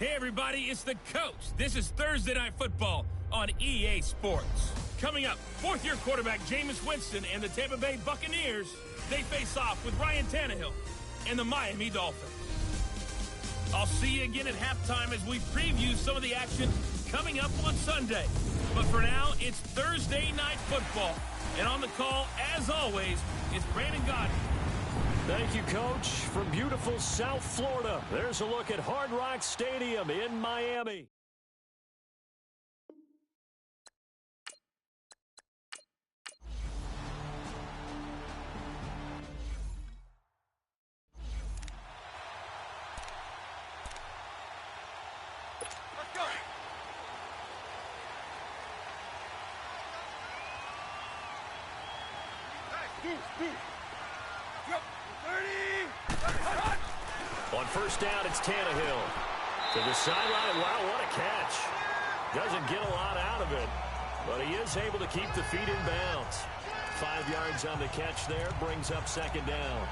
Hey, everybody, it's the coach. This is Thursday Night Football on EA Sports. Coming up, fourth-year quarterback Jameis Winston and the Tampa Bay Buccaneers, they face off with Ryan Tannehill and the Miami Dolphins. I'll see you again at halftime as we preview some of the action coming up on Sunday. But for now, it's Thursday Night Football. And on the call, as always, is Brandon Gaudin. Thank you, Coach. From beautiful South Florida, there's a look at Hard Rock Stadium in Miami. On first down, it's Tannehill. To the sideline. Wow, what a catch. Doesn't get a lot out of it, but he is able to keep the feet in bounds. 5 yards on the catch there, brings up second down.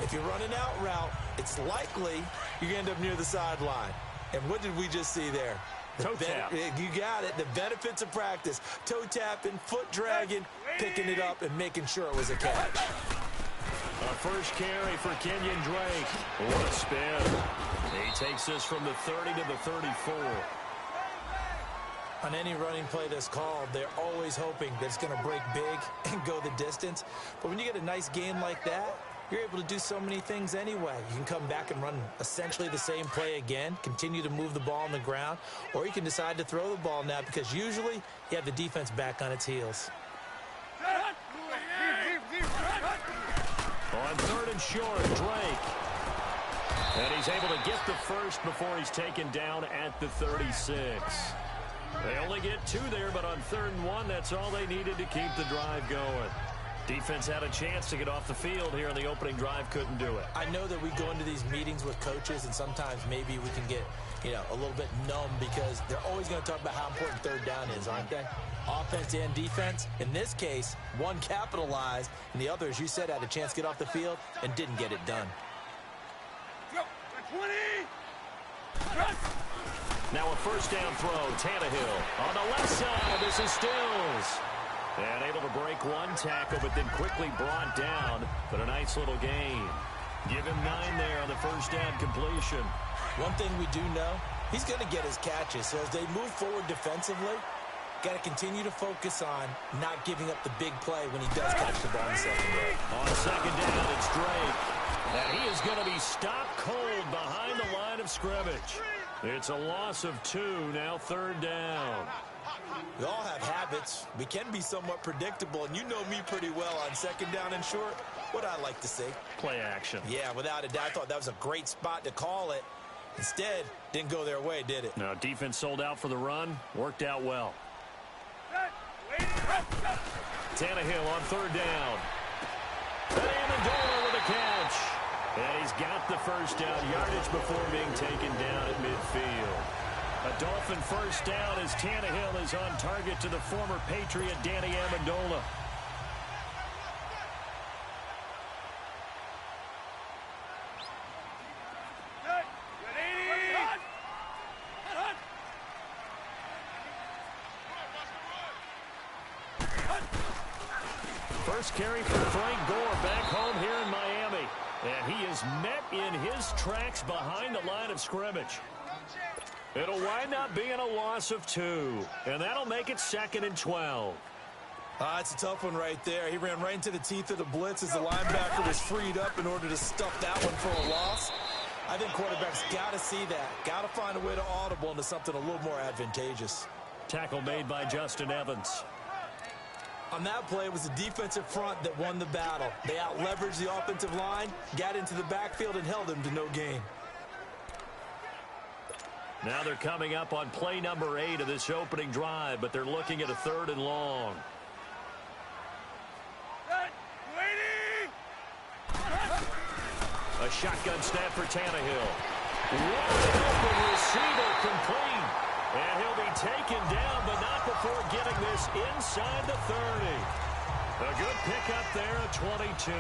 If you're running out route, it's likely you're going to end up near the sideline. And what did we just see there? Toe tap. You got it. The benefits of practice. Toe tapping, foot dragging, picking it up, and making sure it was a catch. A first carry for Kenyon Drake. What a spin. He takes this from the 30 to the 34. On any running play that's called, they're always hoping that it's going to break big and go the distance. But when you get a nice game like that, you're able to do so many things anyway. You can come back and run essentially the same play again, continue to move the ball on the ground, or you can decide to throw the ball now because usually you have the defense back on its heels. On third and short, Drake. And he's able to get the first before he's taken down at the 36. They only get 2 there, but on 3rd and 1, that's all they needed to keep the drive going. Defense had a chance to get off the field here in the opening drive, couldn't do it. I know that we go into these meetings with coaches, and sometimes maybe we can get, a little bit numb because they're always going to talk about how important 3rd down is, aren't they? Offense and defense. In this case, one capitalized, and the other, as you said, had a chance to get off the field and didn't get it done. Now a first down throw, Tannehill. On the left side, this is Stills. And able to break one tackle, but then quickly brought down. But a nice little gain. Give him 9 there on the first down completion. One thing we do know, he's going to get his catches. So as they move forward defensively, got to continue to focus on not giving up the big play when he does catch the ball in the secondary. On second down, it's Drake. And he is going to be stopped cold behind the line of scrimmage. It's a loss of 2, now 3rd down. We all have habits. We can be somewhat predictable, and you know me pretty well on second down and short. What I like to see. Play action. Yeah, without a doubt. I thought that was a great spot to call it. Instead, didn't go their way, did it? No, defense sold out for the run. Worked out well. Tannehill on 3rd down. And Amendola with a catch. And he's got the first down yardage before being taken down at midfield. A Dolphin first down as Tannehill is on target to the former Patriot Danny Amendola. First carry for Frank Gore back home here in Miami. And he is met in his tracks behind the line of scrimmage. It'll wind up being a loss of 2. And that'll make it 2nd and 12. It's a tough one right there. He ran right into the teeth of the blitz as the linebacker was freed up in order to stuff that one for a loss. I think quarterbacks got to see that. Got to find a way to audible into something a little more advantageous. Tackle made by Justin Evans. On that play, it was the defensive front that won the battle. They out-leveraged the offensive line, got into the backfield, and held them to no gain. Now they're coming up on play number 8 of this opening drive, but they're looking at a 3rd and long. A shotgun snap for Tannehill. Wide open receiver complete. And he'll be taken down, but not before getting this inside the 30. A good pickup there at 22.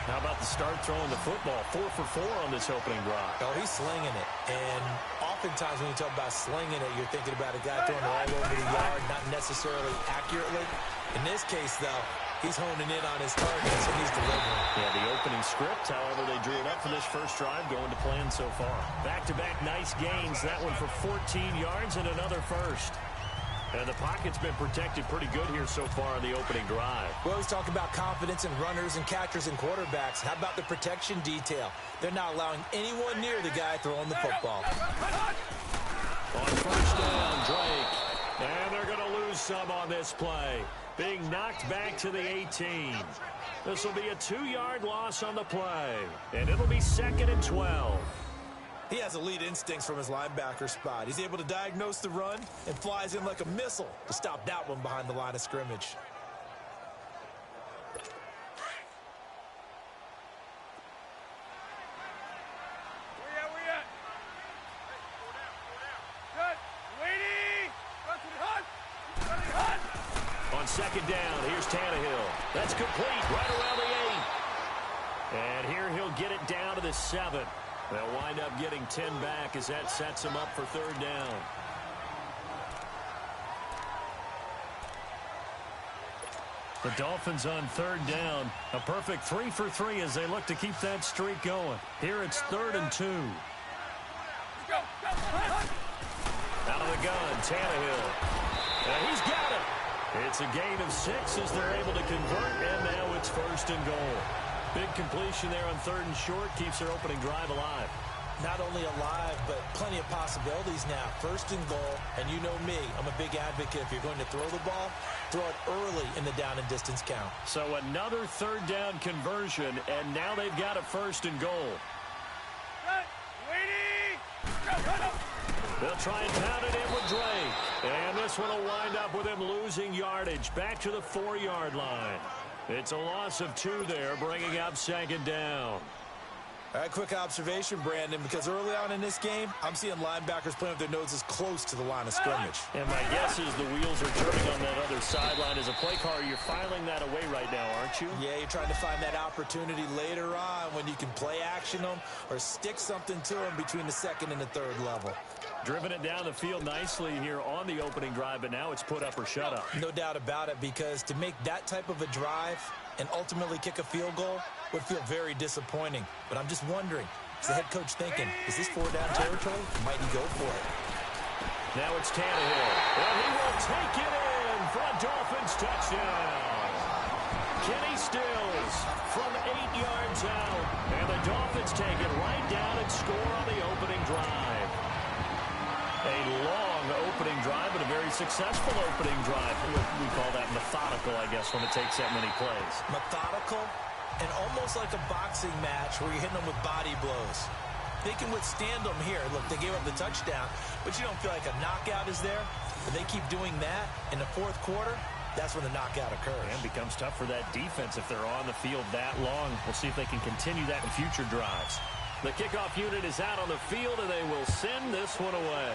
How about the start throwing the football? 4 for 4 on this opening drive. Oh, he's slinging it. And oftentimes when you talk about slinging it, you're thinking about a guy throwing it all over the yard, not necessarily accurately. In this case, though, he's honing in on his targets, and he's delivering. Yeah, the opening script, however, they drew it up for this first drive, going to plan so far. Back-to-back nice gains. That one for 14 yards and another first. And the pocket's been protected pretty good here so far on the opening drive. We always talk about confidence in runners and catchers and quarterbacks. How about the protection detail? They're not allowing anyone near the guy throwing the football. On first down, Drake. And they're going to lose some on this play. Being knocked back to the 18. This will be a 2-yard loss on the play. And it'll be 2nd and 12. He has elite instincts from his linebacker spot. He's able to diagnose the run and flies in like a missile to stop that one behind the line of scrimmage. Where you at? Good. Waiting. Running hot. On second down, here's Tannehill. That's complete right around the 8. And here he'll get it down to the 7. They'll wind up getting 10 back as that sets them up for 3rd down. The Dolphins on 3rd down. A perfect 3 for 3 as they look to keep that streak going. Here it's 3rd and 2. Go. Out of the gun, Tannehill. And he's got it. It's a gain of 6 as they're able to convert, and now it's 1st and goal. Big completion there on 3rd and short keeps their opening drive alive. Not only alive, but plenty of possibilities now. 1st and goal, and you know me, I'm a big advocate. If you're going to throw the ball, throw it early in the down and distance count. So another 3rd down conversion, and now they've got a 1st and goal. Waiting. Go. They'll try and pound it in with Drake. And this one will wind up with him losing yardage back to the 4-yard line. It's a loss of 2 there, bringing up 2nd down. All right, quick observation, Brandon, because early on in this game, I'm seeing linebackers playing with their noses close to the line of scrimmage. And my guess is the wheels are turning on that other sideline. As a play caller, you're filing that away right now, aren't you? Yeah, you're trying to find that opportunity later on when you can play action them or stick something to them between the 2nd and the 3rd level. Driven it down the field nicely here on the opening drive, but now it's put up or shut up. No doubt about it, because to make that type of a drive and ultimately kick a field goal would feel very disappointing. But I'm just wondering, is the head coach thinking, is this 4-down territory? Might he go for it? Now it's Tannehill. And he will take it in for a Dolphins touchdown. Kenny Stills from 8 yards out. And the Dolphins take it right down and score on the opening drive. A long opening drive, but a very successful opening drive. We call that methodical, I guess, when it takes that many plays. Methodical and almost like a boxing match where you're hitting them with body blows. They can withstand them here. Look, they gave up the touchdown, but you don't feel like a knockout is there. If they keep doing that in the 4th quarter, that's when the knockout occurs. And becomes tough for that defense if they're on the field that long. We'll see if they can continue that in future drives. The kickoff unit is out on the field, and they will send this one away.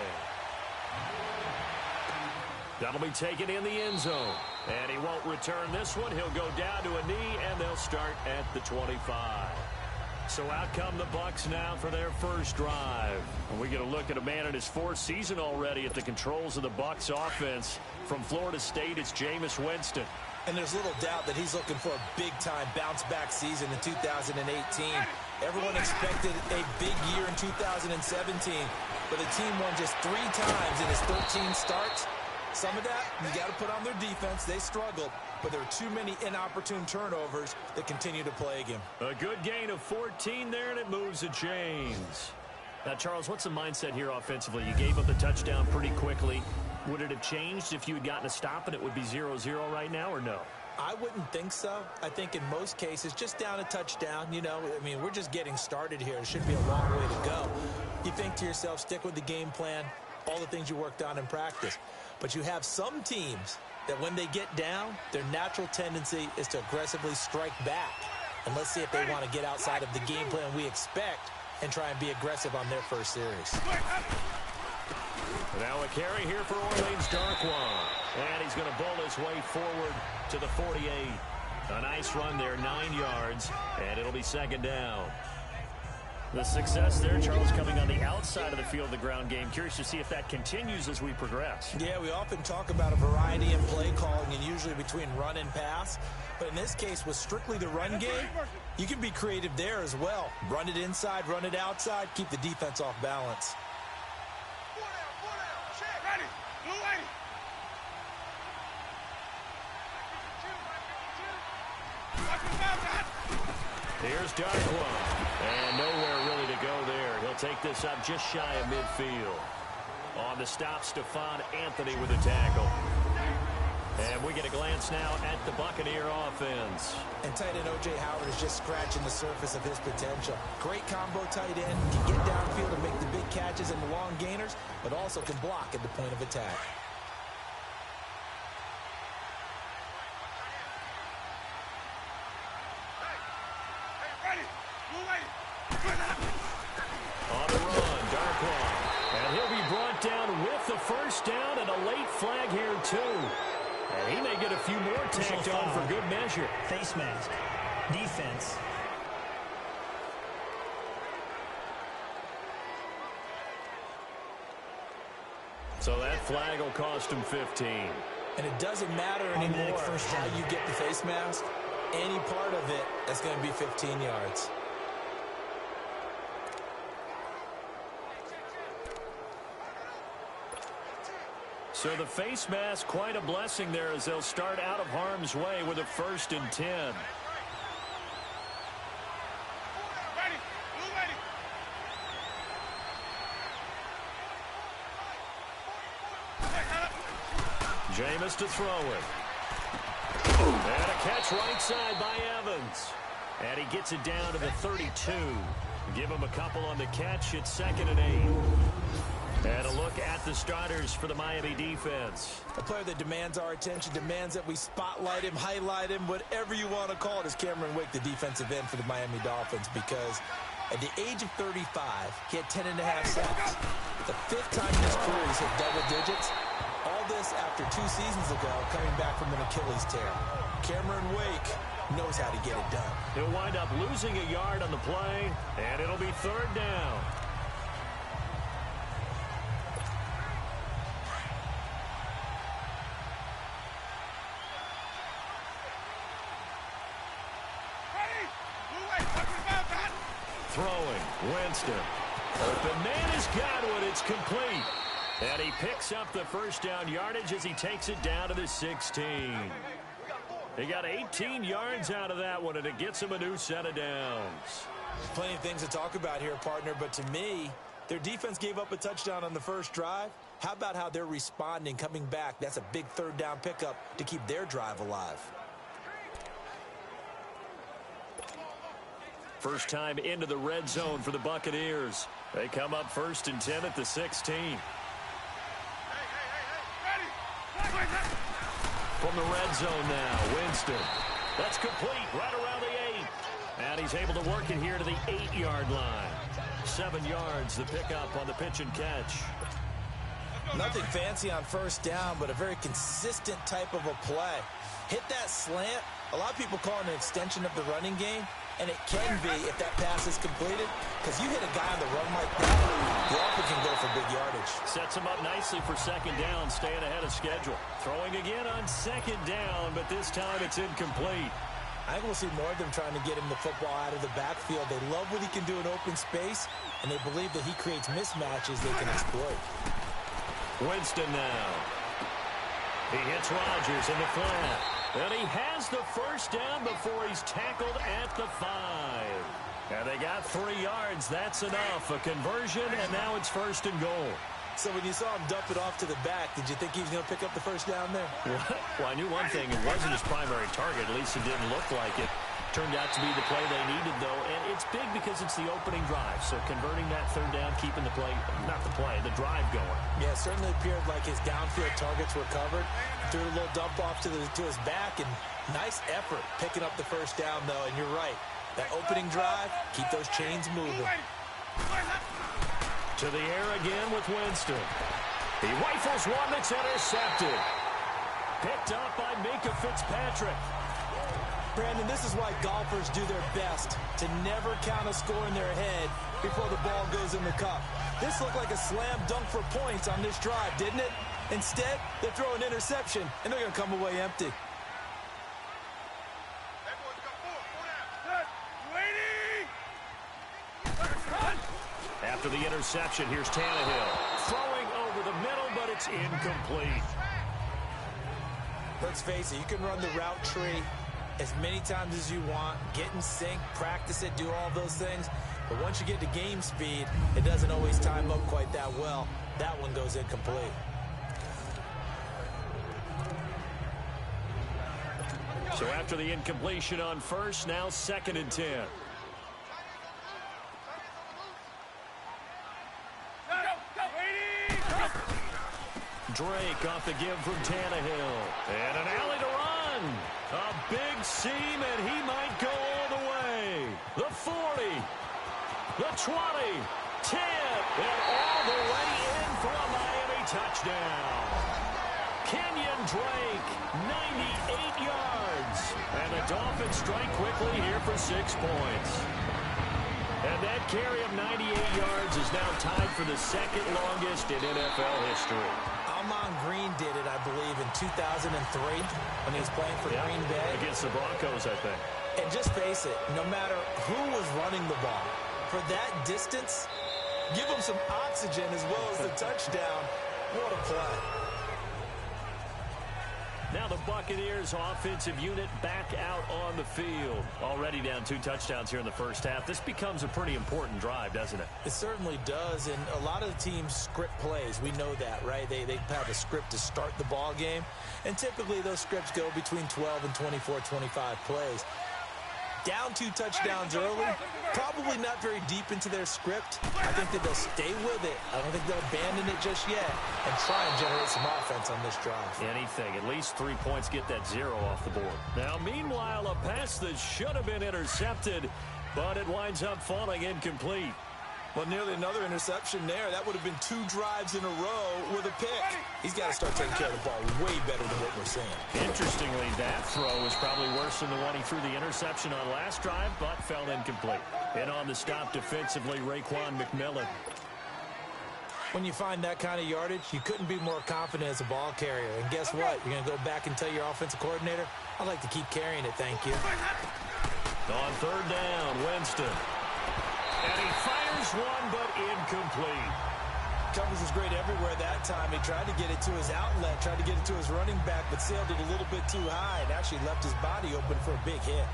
That'll be taken in the end zone. And he won't return this one. He'll go down to a knee, and they'll start at the 25. So out come the Bucs now for their first drive. And we get a look at a man in his 4th season already at the controls of the Bucs offense. From Florida State, it's Jameis Winston. And there's little doubt that he's looking for a big-time bounce-back season in 2018. Everyone expected a big year in 2017, but the team won just 3 times in his 13 starts. Some of that, you got to put on their defense. They struggled, but there are too many inopportune turnovers that continue to plague him. A good gain of 14 there, and it moves the chains. Now, Charles, what's the mindset here offensively? You gave up the touchdown pretty quickly. Would it have changed if you had gotten a stop and it would be 0-0 right now, or no? I wouldn't think so. I think in most cases, just down a touchdown, you know, I mean, we're just getting started here. It should be a long way to go. You think to yourself, stick with the game plan, all the things you worked on in practice. But you have some teams that when they get down, their natural tendency is to aggressively strike back. And let's see if they want to get outside of the game plan we expect and try and be aggressive on their first series. Now a carry here for Orleans Darkwan. And he's going to bowl his way forward to the 48. A nice run there, 9 yards. And it'll be second down. The success there, Charles, coming on the outside of the field, the ground game. Curious to see if that continues as we progress. Yeah, we often talk about a variety in play calling and usually between run and pass. But in this case, with strictly the run game, you can be creative there as well. Run it inside, run it outside, keep the defense off balance. Ready. Blue lady. Here's Darkwa. And nowhere really to go there. He'll take this up just shy of midfield. On the stop, Stephon Anthony with a tackle. And we get a glance now at the Buccaneer offense. And tight end O.J. Howard is just scratching the surface of his potential. Great combo tight end, can get downfield and make the big catches and the long gainers, but also can block at the point of attack. On the run, Darkwa. And he'll be brought down with the first down and a late flag here, too. And he may get a few more tacked on for good measure. Face mask. Defense. So that flag will cost him 15. And it doesn't matter anymore how you get the face mask. Any part of it, that's going to be 15 yards. So the face mask, quite a blessing there as they'll start out of harm's way with a 1st and 10. Ready. Blue lady. Jameis to throw it. And a catch right side by Evans. And he gets it down to the 32. Give him a couple on the catch. It's 2nd and 8. And a look at the starters for the Miami defense. A player that demands our attention, demands that we spotlight him, highlight him, whatever you want to call it, is Cameron Wake, the defensive end for the Miami Dolphins, because at the age of 35, he had 10.5 sacks. The 5th time in his career he's hit double digits. All this after 2 seasons ago, coming back from an Achilles tear. Cameron Wake knows how to get it done. He'll wind up losing a yard on the play, and it'll be 3rd down. Throwing, Winston. Open man has got one. It's complete. And he picks up the 1st down yardage as he takes it down to the 16. He got 18 yards out of that one, and it gets him a new set of downs. Plenty of things to talk about here, partner, but to me, their defense gave up a touchdown on the first drive. How about how they're responding, coming back? That's a big 3rd down pickup to keep their drive alive. First time into the red zone for the Buccaneers. They come up 1st and 10 at the 16. From the red zone now, Winston. That's complete right around the 8. And he's able to work it here to the 8-yard line. 7 yards, the pickup on the pitch and catch. Nothing fancy on 1st down, but a very consistent type of a play. Hit that slant. A lot of people call it an extension of the running game. And it can be if that pass is completed, because you hit a guy on the run like that, you often can go for big yardage. Sets him up nicely for 2nd down, staying ahead of schedule. Throwing again on 2nd down, but this time it's incomplete. I think we'll see more of them trying to get him the football out of the backfield. They love what he can do in open space, and they believe that he creates mismatches they can exploit. Winston now. He hits Rodgers in the flat. And he has the 1st down before he's tackled at the 5. And they got 3 yards. That's enough. A conversion, and now it's 1st and goal. So when you saw him dump it off to the back, did you think he was going to pick up the 1st down there? Well, I knew one thing. It wasn't his primary target. At least it didn't look like it. Turned out to be the play they needed, though, and it's big because it's the opening drive. So converting that 3rd down, keeping the play, not the play, the drive going. Yeah, it certainly appeared like his downfield targets were covered. Threw a little dump off to his back, and nice effort picking up the 1st down, though. And you're right, that opening drive, keep those chains moving. To the air again with Winston. He rifles one that's intercepted. Picked up by Minkah Fitzpatrick. Brandon, this is why golfers do their best to never count a score in their head before the ball goes in the cup. This looked like a slam dunk for points on this drive, didn't it? Instead, they throw an interception, and they're going to come away empty. After the interception, here's Tannehill. Throwing over the middle, but it's incomplete. Let's face it, you can run the route tree as many times as you want, get in sync, practice it, do all those things. But once you get to game speed, it doesn't always time up quite that well. That one goes incomplete. So after the incompletion on first, now 2nd and 10. Drake off the give from Tannehill. And an alley to run. A big seam, and he might go all the way. The 40. The 20. 10. And all the way in for a Miami touchdown. Kenyon Drake, 98 yards. And the Dolphins strike quickly here for 6 points. And that carry of 98 yards is now tied for the 2nd longest in NFL history. Amon Green did it, I believe, in 2003 when he was playing for Green Bay. Against the Broncos, I think. And just face it, no matter who was running the ball, for that distance, give them some oxygen as well as the touchdown. What a play. Now the Buccaneers offensive unit back out on the field. Already down 2 touchdowns here in the first half. This becomes a pretty important drive, doesn't it? It certainly does, and a lot of the teams script plays. We know that, right? They have a script to start the ball game, and typically those scripts go between 12 and 24, 25 plays. Down 2 touchdowns early, probably not very deep into their script. I think that they'll stay with it. I don't think they'll abandon it just yet and try and generate some offense on this drive. Anything. At least 3 points, get that 0 off the board. Now, meanwhile, a pass that should have been intercepted, but it winds up falling incomplete. Well, nearly another interception there. That would have been 2 drives in a row with a pick. He's got to start taking care of the ball way better than what we're seeing. Interestingly, that throw was probably worse than the one he threw the interception on last drive, but fell incomplete. And on the stop defensively, Raekwon McMillan. When you find that kind of yardage, you couldn't be more confident as a ball carrier. And guess what? You're going to go back and tell your offensive coordinator, I'd like to keep carrying it, thank you. On 3rd down, Winston. And he fires one, but incomplete. Covers was great everywhere that time. He tried to get it to his outlet, tried to get it to his running back, but sailed it a little bit too high and actually left his body open for a big hit.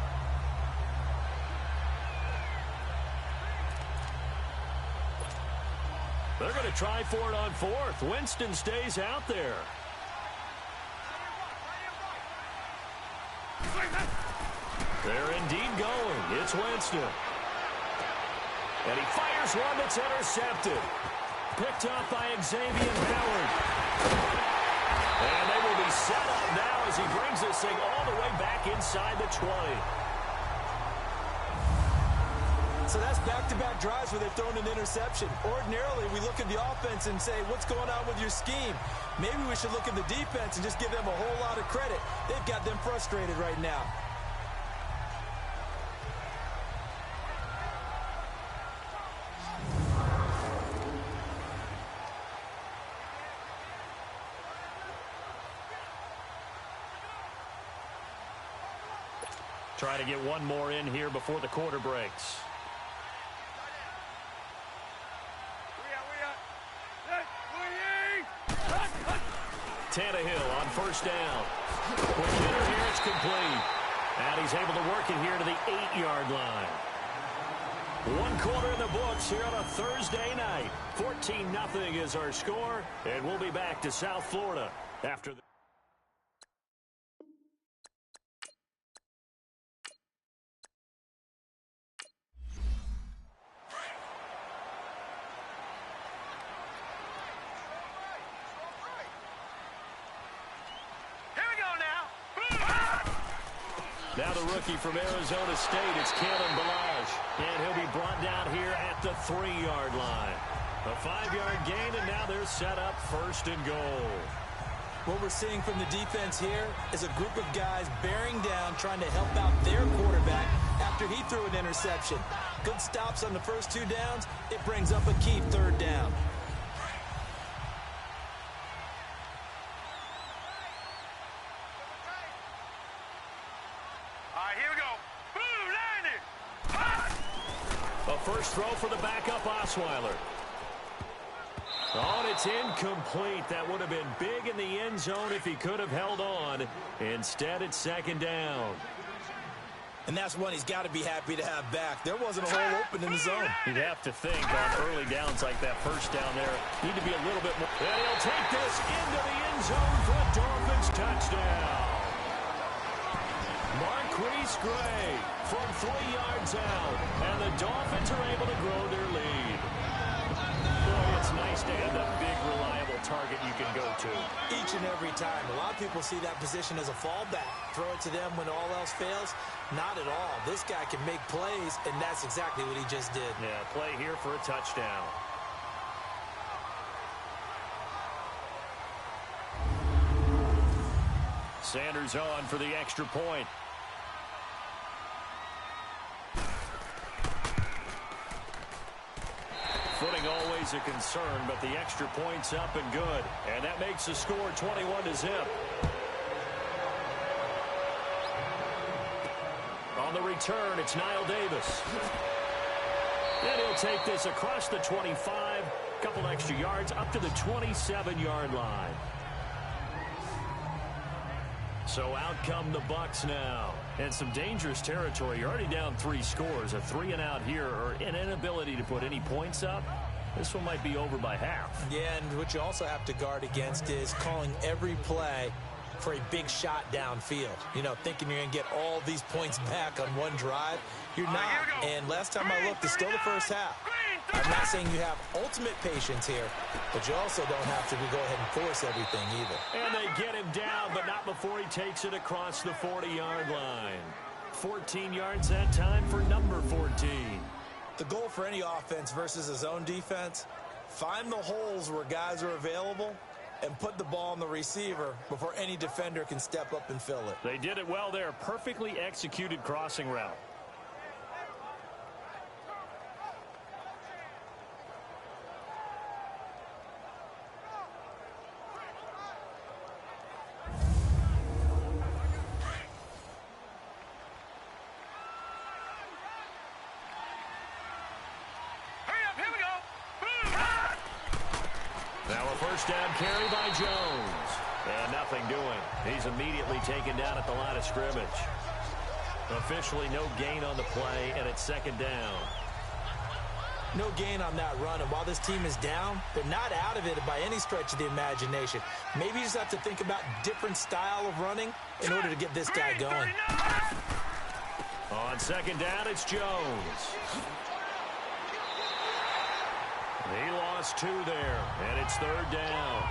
They're going to try for it on 4th. Winston stays out there. They're indeed going. It's Winston. And he fires one that's intercepted. Picked up by Xavier Howard. And they will be set up now as he brings this thing all the way back inside the 20. So that's back-to-back drives where they've thrown an interception. Ordinarily, we look at the offense and say, what's going on with your scheme? Maybe we should look at the defense and just give them a whole lot of credit. They've got them frustrated right now. Try to get one more in here before the quarter breaks. Tannehill on 1st down. Quick hitter here, it's complete. And he's able to work it here to the 8-yard line. 1 quarter in the books here on a Thursday night. 14-0 is our score, and we'll be back to South Florida after the... Now the rookie from Arizona State, it's Kalen Ballage. And he'll be brought down here at the 3-yard line. A 5-yard gain, and now they're set up 1st and goal. What we're seeing from the defense here is a group of guys bearing down, trying to help out their quarterback after he threw an interception. Good stops on the first 2 downs. It brings up a key 3rd down. All right, here we go. Boom, landing. A first throw for the backup Osweiler. Oh, and it's incomplete. That would have been big in the end zone if he could have held on. Instead, it's 2nd down. And that's one he's got to be happy to have back. There wasn't a hole open in the zone. You'd have to think on early downs like that first down there, need to be a little bit more. And he'll take this into the end zone for a Dolphins touchdown. Marquise Gray from 3 yards out. And the Dolphins are able to grow their lead. Boy, it's nice to have that big, reliable target you can go to. Each and every time. A lot of people see that position as a fallback. Throw it to them when all else fails. Not at all. This guy can make plays, and that's exactly what he just did. Yeah, play here for a touchdown. Sanders on for the extra point. Footing always a concern, but the extra point's up and good. And that makes the score 21-0. On the return, it's Niall Davis. And he'll take this across the 25, couple extra yards, up to the 27-yard line. So out come the Bucs now. And some dangerous territory. You're already down 3 scores. A 3 and out here, or an inability to put any points up. This one might be over by half. Yeah, and what you also have to guard against is calling every play for a big shot downfield. You know, thinking you're going to get all these points back on one drive. You're not. And last time I looked, it's still the first half. I'm not saying you have ultimate patience here, but you also don't have to go ahead and force everything either. And they get him down, but not before he takes it across the 40-yard line. 14 yards that time for number 14. The goal for any offense versus his own defense, find the holes where guys are available and put the ball on the receiver before any defender can step up and fill it. They did it well there. Perfectly executed crossing route. Down carry by Jones. And nothing doing. He's immediately taken down at the line of scrimmage. Officially no gain on the play, and it's 2nd down. No gain on that run, and while this team is down, they're not out of it by any stretch of the imagination. Maybe you just have to think about different style of running in order to get this guy going. On 2nd down, it's Jones. He lost 2 there, and it's 3rd down.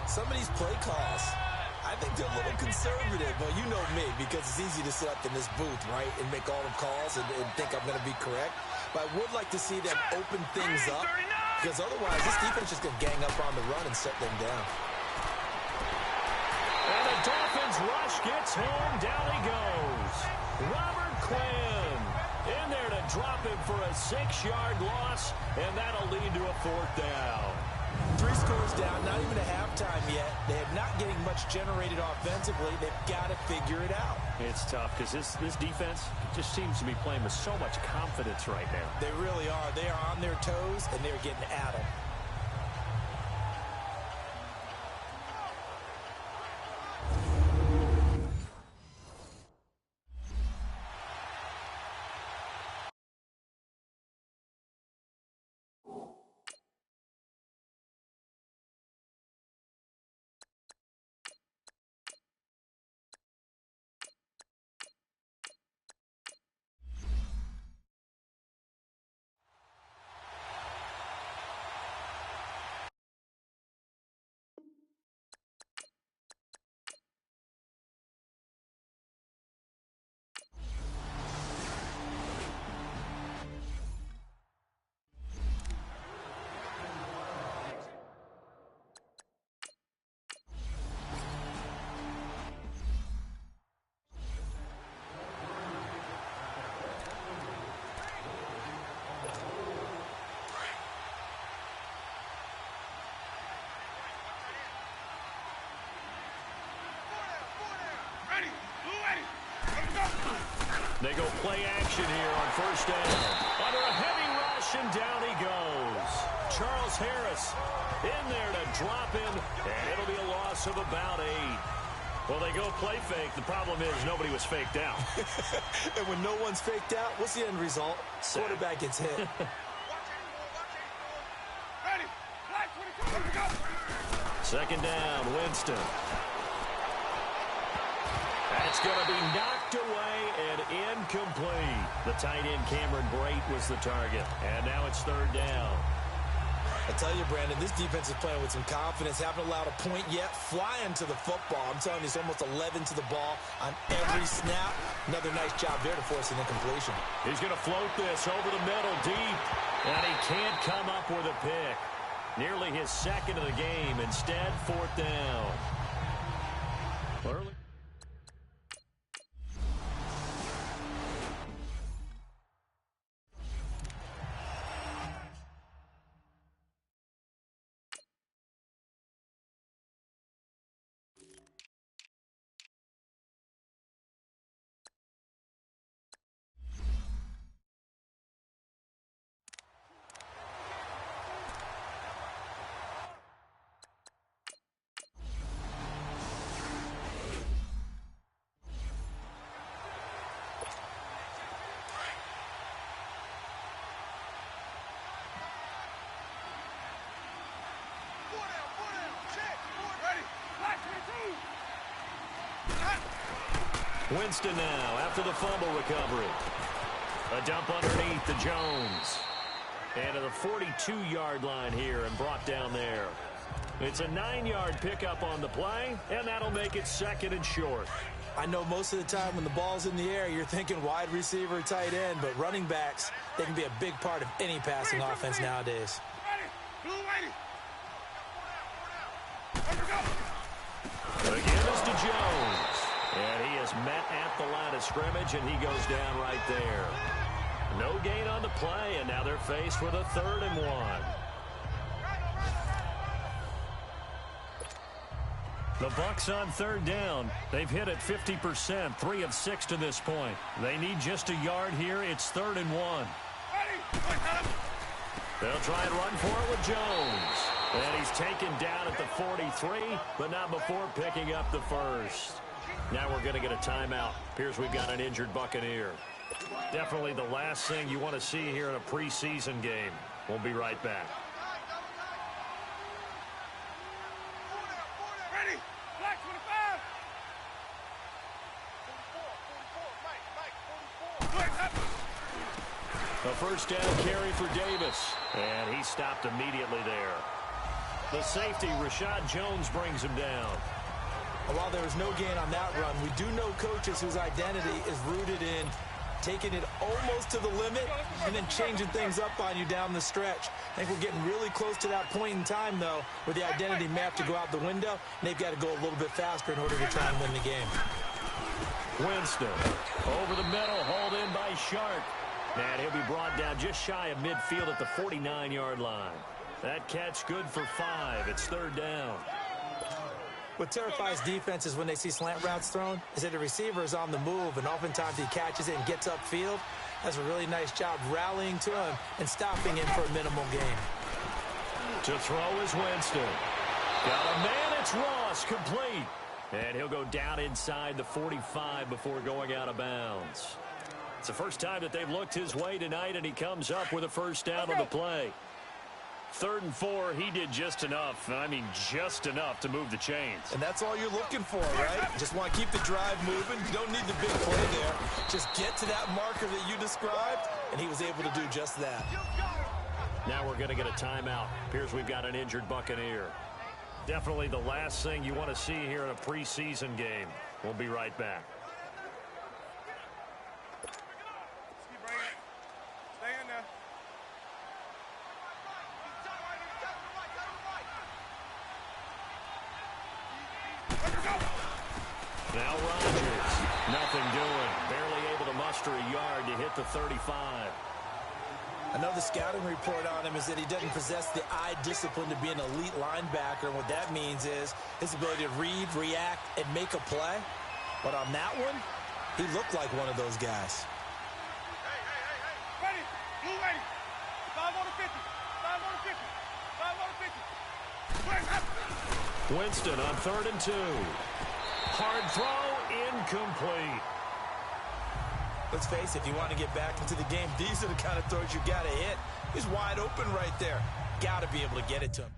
Some of these play calls, I think they're a little conservative. Well, you know me, because it's easy to sit up in this booth, right, and make all the calls and think I'm going to be correct. But I would like to see them open things up, because otherwise this defense is just going to gang up on the run and shut them down. And the Dolphins rush gets home. Down he goes. Robert Quinn in there to drop him for a 6-yard loss, and that'll lead to a 4th down. 3 scores down, not even a halftime yet. They're not getting much generated offensively. They've got to figure it out. It's tough because this defense just seems to be playing with so much confidence right now. They really are. They are on their toes, and they're getting at them. They go play action here on first down. Under a heavy rush, and down he goes. Charles Harris in there to drop him, and it'll be a loss of about 8. Well, they go play fake. The problem is nobody was faked out. And when no one's faked out, what's the end result? Quarterback gets hit. Second down, Winston. That's going to be knocked away and incomplete. The tight end Cameron Brate was the target. And now it's third down. I tell you, Brandon, this defense is playing with some confidence. Haven't allowed a point yet. Flying to the football. I'm telling you, it's almost 11 to the ball on every snap. Another nice job there to force an incompletion. He's going to float this over the middle deep. And he can't come up with a pick. Nearly his second of the game. Instead, fourth down. Early. Winston now after the fumble recovery. A dump underneath to Jones. And to the 42-yard line here and brought down there. It's a 9-yard pickup on the play, and that'll make it second and short. I know most of the time when the ball's in the air, you're thinking wide receiver, tight end, but running backs, they can be a big part of any passing offense nowadays. Again is to Jones. And he is met at the line of scrimmage, and he goes down right there. No gain on the play, and now they're faced with a 3rd and 1. The Bucs on third down. They've hit it 50%, 3 of 6 to this point. They need just a yard here. It's 3rd and 1. They'll try and run for it with Jones. And he's taken down at the 43, but not before picking up the first. Now we're going to get a timeout. Appears we've got an injured Buccaneer. Definitely the last thing you want to see here in a preseason game. We'll be right back. Ready? Black 25. A first down carry for Davis. And he stopped immediately there. The safety, Rashad Jones, brings him down. While there was no gain on that run, we do know coaches whose identity is rooted in taking it almost to the limit and then changing things up on you down the stretch. I think we're getting really close to that point in time, though, where the identity may have to go out the window, and they've got to go a little bit faster in order to try and win the game. Winston over the middle, hauled in by Sharp. And he'll be brought down just shy of midfield at the 49-yard line. That catch good for 5. It's 3rd down. What terrifies defenses when they see slant routes thrown is that the receiver is on the move, and oftentimes he catches it and gets upfield. Does a really nice job rallying to him and stopping him for a minimal gain. To throw is Winston. Got a man, it's Ross, complete. And he'll go down inside the 45 before going out of bounds. It's the first time that they've looked his way tonight, and he comes up with a first down on the play. 3rd and 4, he did just enough. I mean, just enough to move the chains. And that's all you're looking for, right? Just want to keep the drive moving. You don't need the big play there. Just get to that marker that you described, and he was able to do just that. Now we're going to get a timeout. Appears we've got an injured Buccaneer. Definitely the last thing you want to see here in a preseason game. We'll be right back. Now Rodgers, nothing doing. Barely able to muster a yard to hit the 35. I know the scouting report on him is that he doesn't possess the eye discipline to be an elite linebacker. And what that means is his ability to read, react, and make a play. But on that one, He looked like one of those guys. Ready. Blue ready. 5 on the 50. 5 on the 50. 5 on the 50. Winston on 3rd and 2. Hard throw, incomplete. Let's face it, if you want to get back into the game, these are the kind of throws you got to hit. He's wide open right there. Got to be able to get it to him.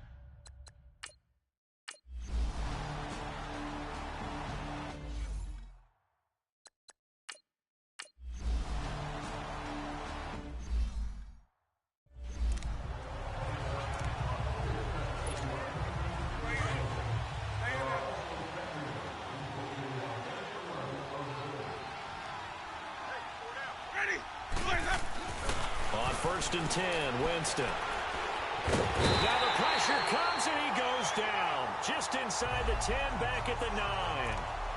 On 1st and 10, Winston. Now the pressure comes and he goes down. Just inside the 10, back at the 9.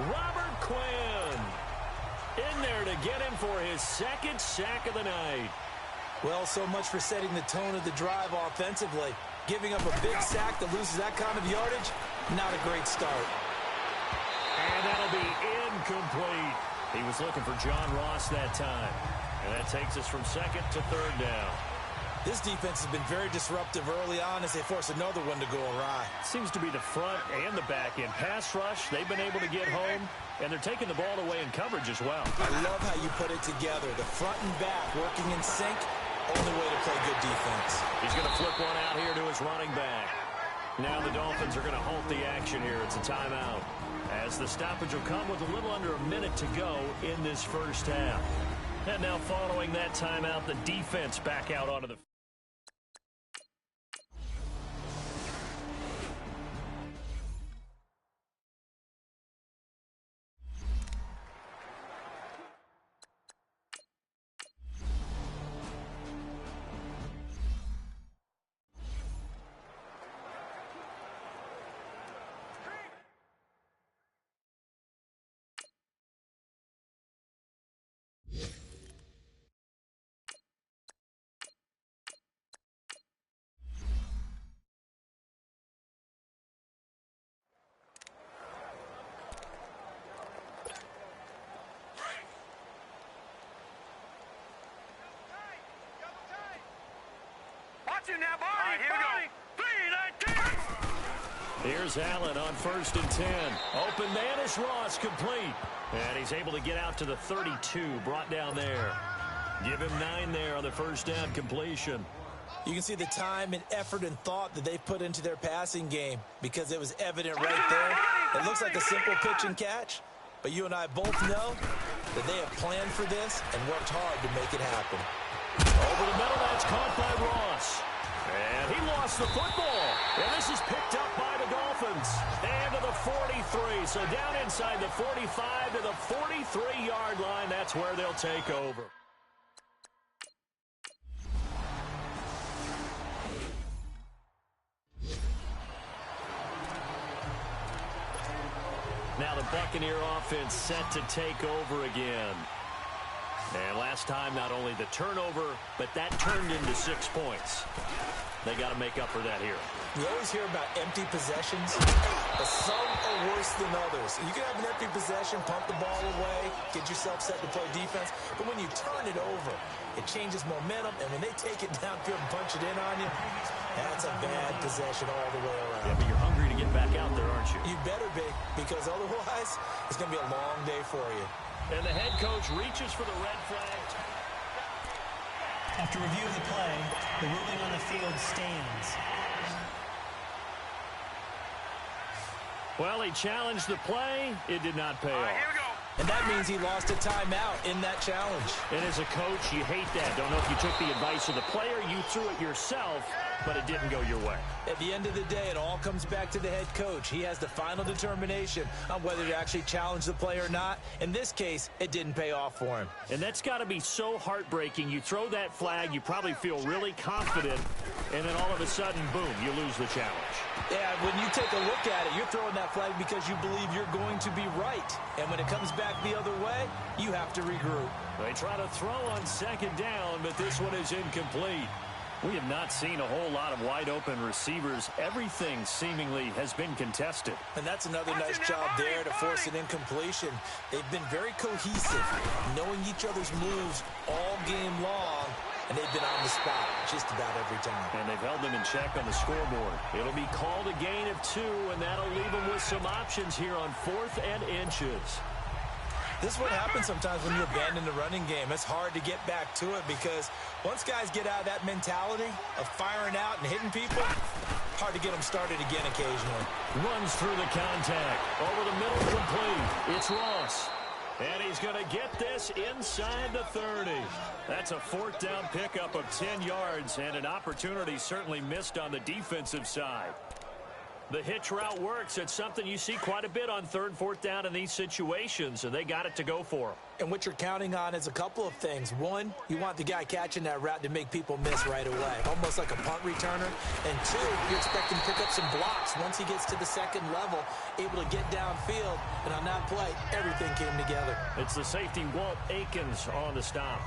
Robert Quinn in there to get him for his 2nd sack of the night. Well, so much for setting the tone of the drive offensively. Giving up a big sack that loses that kind of yardage, not a great start. And that'll be incomplete. He was looking for John Ross that time. And that takes us from 2nd to 3rd down. This defense has been very disruptive early on as they force another one to go awry. Seems to be the front and the back end. Pass rush, they've been able to get home, and they're taking the ball away in coverage as well. I love how you put it together. The front and back working in sync, only way to play good defense. He's going to flip one out here to his running back. Now the Dolphins are going to halt the action here. It's a timeout, as the stoppage will come with a little under a minute to go in this first half. And now following that timeout, the defense back out onto the... Watch it now, Barney. Here we go. 3-19. Here's Allen on 1st and 10. Open man is Ross, complete. And he's able to get out to the 32, brought down there. Give him 9 there on the first down completion. You can see the time and effort and thought that they've put into their passing game because it was evident right there. It looks like a simple pitch and catch, but you and I both know that they have planned for this and worked hard to make it happen. Over the middle, that's caught by Ross. And he lost the football. And this is picked up by the Dolphins. And to the 43. So down inside the 45 to the 43-yard line. That's where they'll take over. Now the Buccaneer offense set to take over again. And last time, not only the turnover, but that turned into 6 points. They got to make up for that here. You always hear about empty possessions, but some are worse than others. You can have an empty possession, pump the ball away, get yourself set to play defense, but when you turn it over, it changes momentum, and when they take it downfield and punch it in on you, that's a bad possession all the way around. Yeah, but you're hungry to get back out there, aren't you? You better be, because otherwise, it's going to be a long day for you. And the head coach reaches for the red flag. After review of the play, the ruling on the field stands. Well, he challenged the play. It did not pay off. Here we go. And that means he lost a timeout in that challenge. And as a coach, you hate that. Don't know if you took the advice of the player, you threw it yourself, but it didn't go your way. At the end of the day, it all comes back to the head coach. He has the final determination on whether to actually challenge the play or not. In this case, it didn't pay off for him. And that's got to be so heartbreaking. You throw that flag, you probably feel really confident, and then all of a sudden, boom, you lose the challenge. Yeah, when you take a look at it, you're throwing that flag because you believe you're going to be right. And when it comes back the other way, you have to regroup. They try to throw on second down, but this one is incomplete. We have not seen a whole lot of wide-open receivers. Everything seemingly has been contested. And that's another nice job there to force an incompletion. They've been very cohesive, knowing each other's moves all game long, and they've been on the spot just about every time. And they've held them in check on the scoreboard. It'll be called a gain of 2, and that'll leave them with some options here on 4th and inches. This is what happens sometimes when you abandon the running game. It's hard to get back to it because once guys get out of that mentality of firing out and hitting people, hard to get them started again occasionally. Runs through the contact. Over the middle, complete. It's Ross. And he's going to get this inside the 30. That's a 4th down pickup of 10 yards and an opportunity certainly missed on the defensive side. The hitch route works. It's something you see quite a bit on 3rd, 4th down in these situations, and they got it to go for them. And what you're counting on is a couple of things. One, you want the guy catching that route to make people miss right away, almost like a punt returner. And 2, you're expecting to pick up some blocks once he gets to the 2nd level, able to get downfield. And on that play, everything came together. It's the safety, Walt Aikens, on the stop.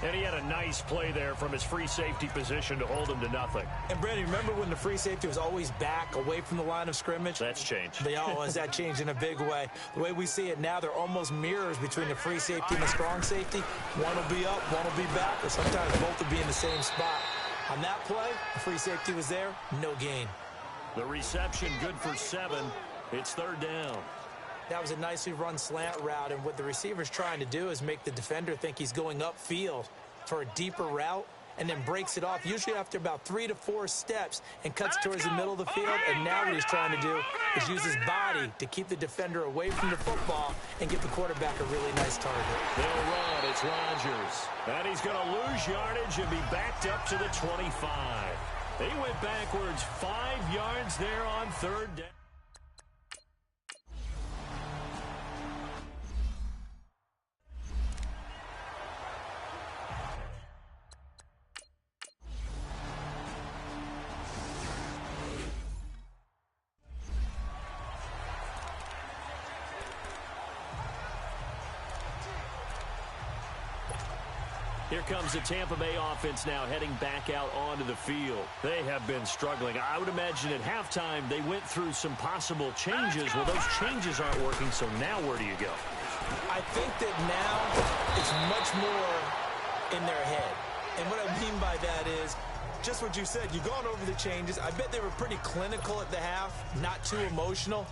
And he had a nice play there from his free safety position to hold him to nothing. And, Brandon, remember when the free safety was always back, away from the line of scrimmage? That's changed. That changed in a big way. The way we see it now, they're almost mirrors between the free safety and the strong safety. One will be up, one will be back, or sometimes both will be in the same spot. On that play, the free safety was there, no gain. The reception good for 7. It's 3rd down. That was a nicely run slant route, and what the receiver's trying to do is make the defender think he's going upfield for a deeper route and then breaks it off, usually after about 3 to 4 steps, and cuts towards the middle of the field. And now what he's trying to do is use his body to keep the defender away from the football and give the quarterback a really nice target. They'll run. It's Rodgers. And he's going to lose yardage and be backed up to the 25. He went backwards 5 yards there on 3rd down. Here comes the Tampa Bay offense now heading back out onto the field. They have been struggling. I would imagine at halftime they went through some possible changes. Well, those changes aren't working, so now where do you go? I think that now it's much more in their head. And what I mean by that is just what you said. You've gone over the changes. I bet they were pretty clinical at the half, not too emotional.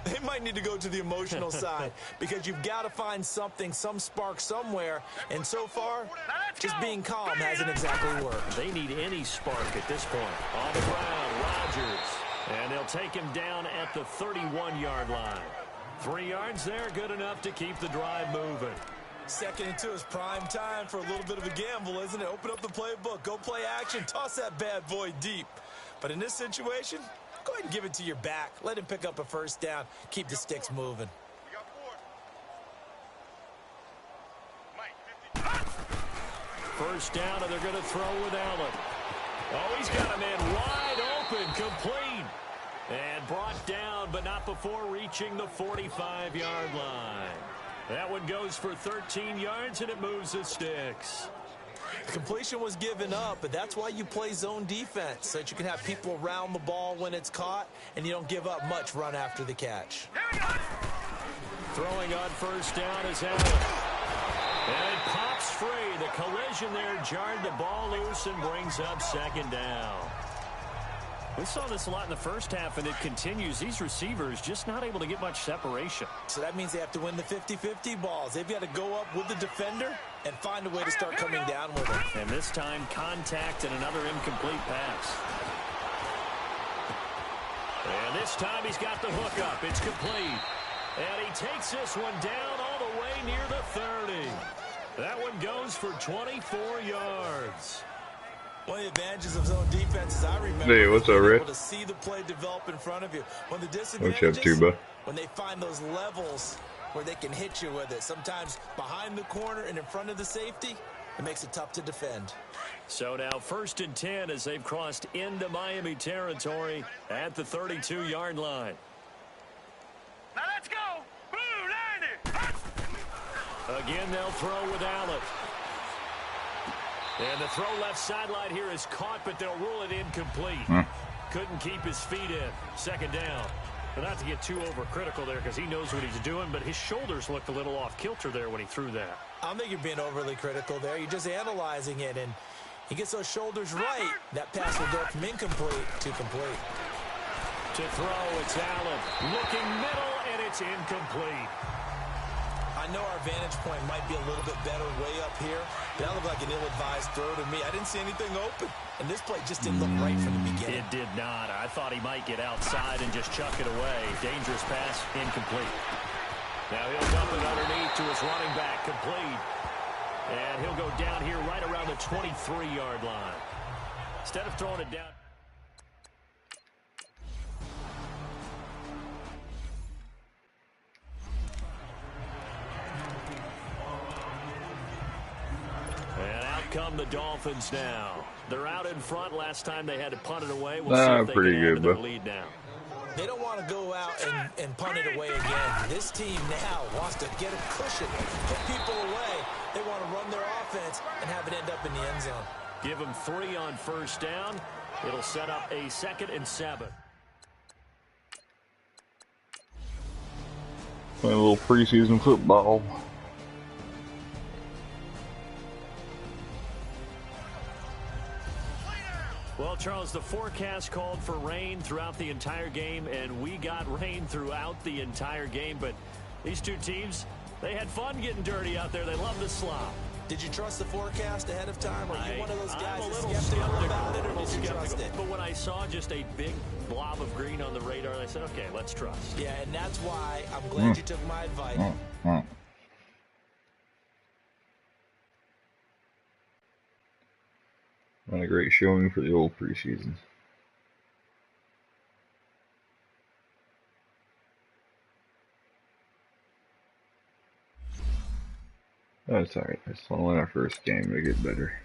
They might need to go to the emotional side because you've got to find something, some spark somewhere. And so far, just being calm hasn't exactly worked. They need any spark at this point. On the ground, Rodgers. And they'll take him down at the 31-yard line. 3 yards there, good enough to keep the drive moving. 2nd and 2 is prime time for a little bit of a gamble, isn't it? Open up the playbook, go play action, toss that bad boy deep. But in this situation, go ahead and give it to your back. Let him pick up a 1st down. Keep the sticks moving. First down, and they're going to throw with Allen. Oh, he's got a man wide open, complete. And brought down, but not before reaching the 45-yard line. That one goes for 13 yards, and it moves the sticks. The completion was given up, but that's why you play zone defense, so that you can have people around the ball when it's caught, and you don't give up much run after the catch. Throwing on 1st down is Allen. And it pops free. The collision there jarred the ball loose and brings up 2nd down. We saw this a lot in the first half, and it continues. These receivers just not able to get much separation. So that means they have to win the 50-50 balls. They've got to go up with the defender and find a way to start coming down with it. And this time, contact and another incomplete pass. And this time, he's got the hook up. It's complete. And he takes this one down all the way near the 30. That one goes for 24 yards. One of the advantages of zone defense is I remember Hey, what's up, Red? able to see the play develop in front of you. When the What disadvantage you up to, bud? when they find those levels where they can hit you with it, sometimes behind the corner and in front of the safety, it makes it tough to defend. So now 1st and 10 as they've crossed into Miami territory at the 32-yard line. Now let's go. Blue 90. Again, they'll throw with Allen. And the throw left sideline here is caught, but they'll rule it incomplete. Couldn't keep his feet in. Second down. But not to get too overcritical there because he knows what he's doing, but his shoulders looked a little off kilter there when he threw that. I don't think you're being overly critical there. You're just analyzing it, and he gets those shoulders right. That pass will go from incomplete to complete. To throw, it's Allen. Looking middle, and it's incomplete. I know our vantage point might be a little bit better way up here, but that looked like an ill-advised throw to me. I didn't see anything open, and this play just didn't look right from the beginning. It did not. I thought he might get outside and just chuck it away. Dangerous pass, incomplete. Now he'll dump it underneath to his running back, complete. And he'll go down here right around the 23-yard line. Instead of throwing it down. And out come the Dolphins now. They're out in front. Last time they had to punt it away. We'll see if they can add to their lead now. They don't want to go out and punt it away again. This team now wants to get a cushion, put people away. They want to run their offense and have it end up in the end zone. Give them 3 on first down. It'll set up a 2nd and 7. Play a little preseason football. Well, Charles, the forecast called for rain throughout the entire game, and we got rain throughout the entire game. But these two teams, they had fun getting dirty out there. They love the slop. Did you trust the forecast ahead of time? Are you one of those guys that's skeptical about it, or did you trust it? But when I saw just a big blob of green on the radar, I said, okay, let's trust. Yeah, and that's why I'm glad you took my advice. Not a great showing for the old preseason. That's alright. It's only our first game to get better.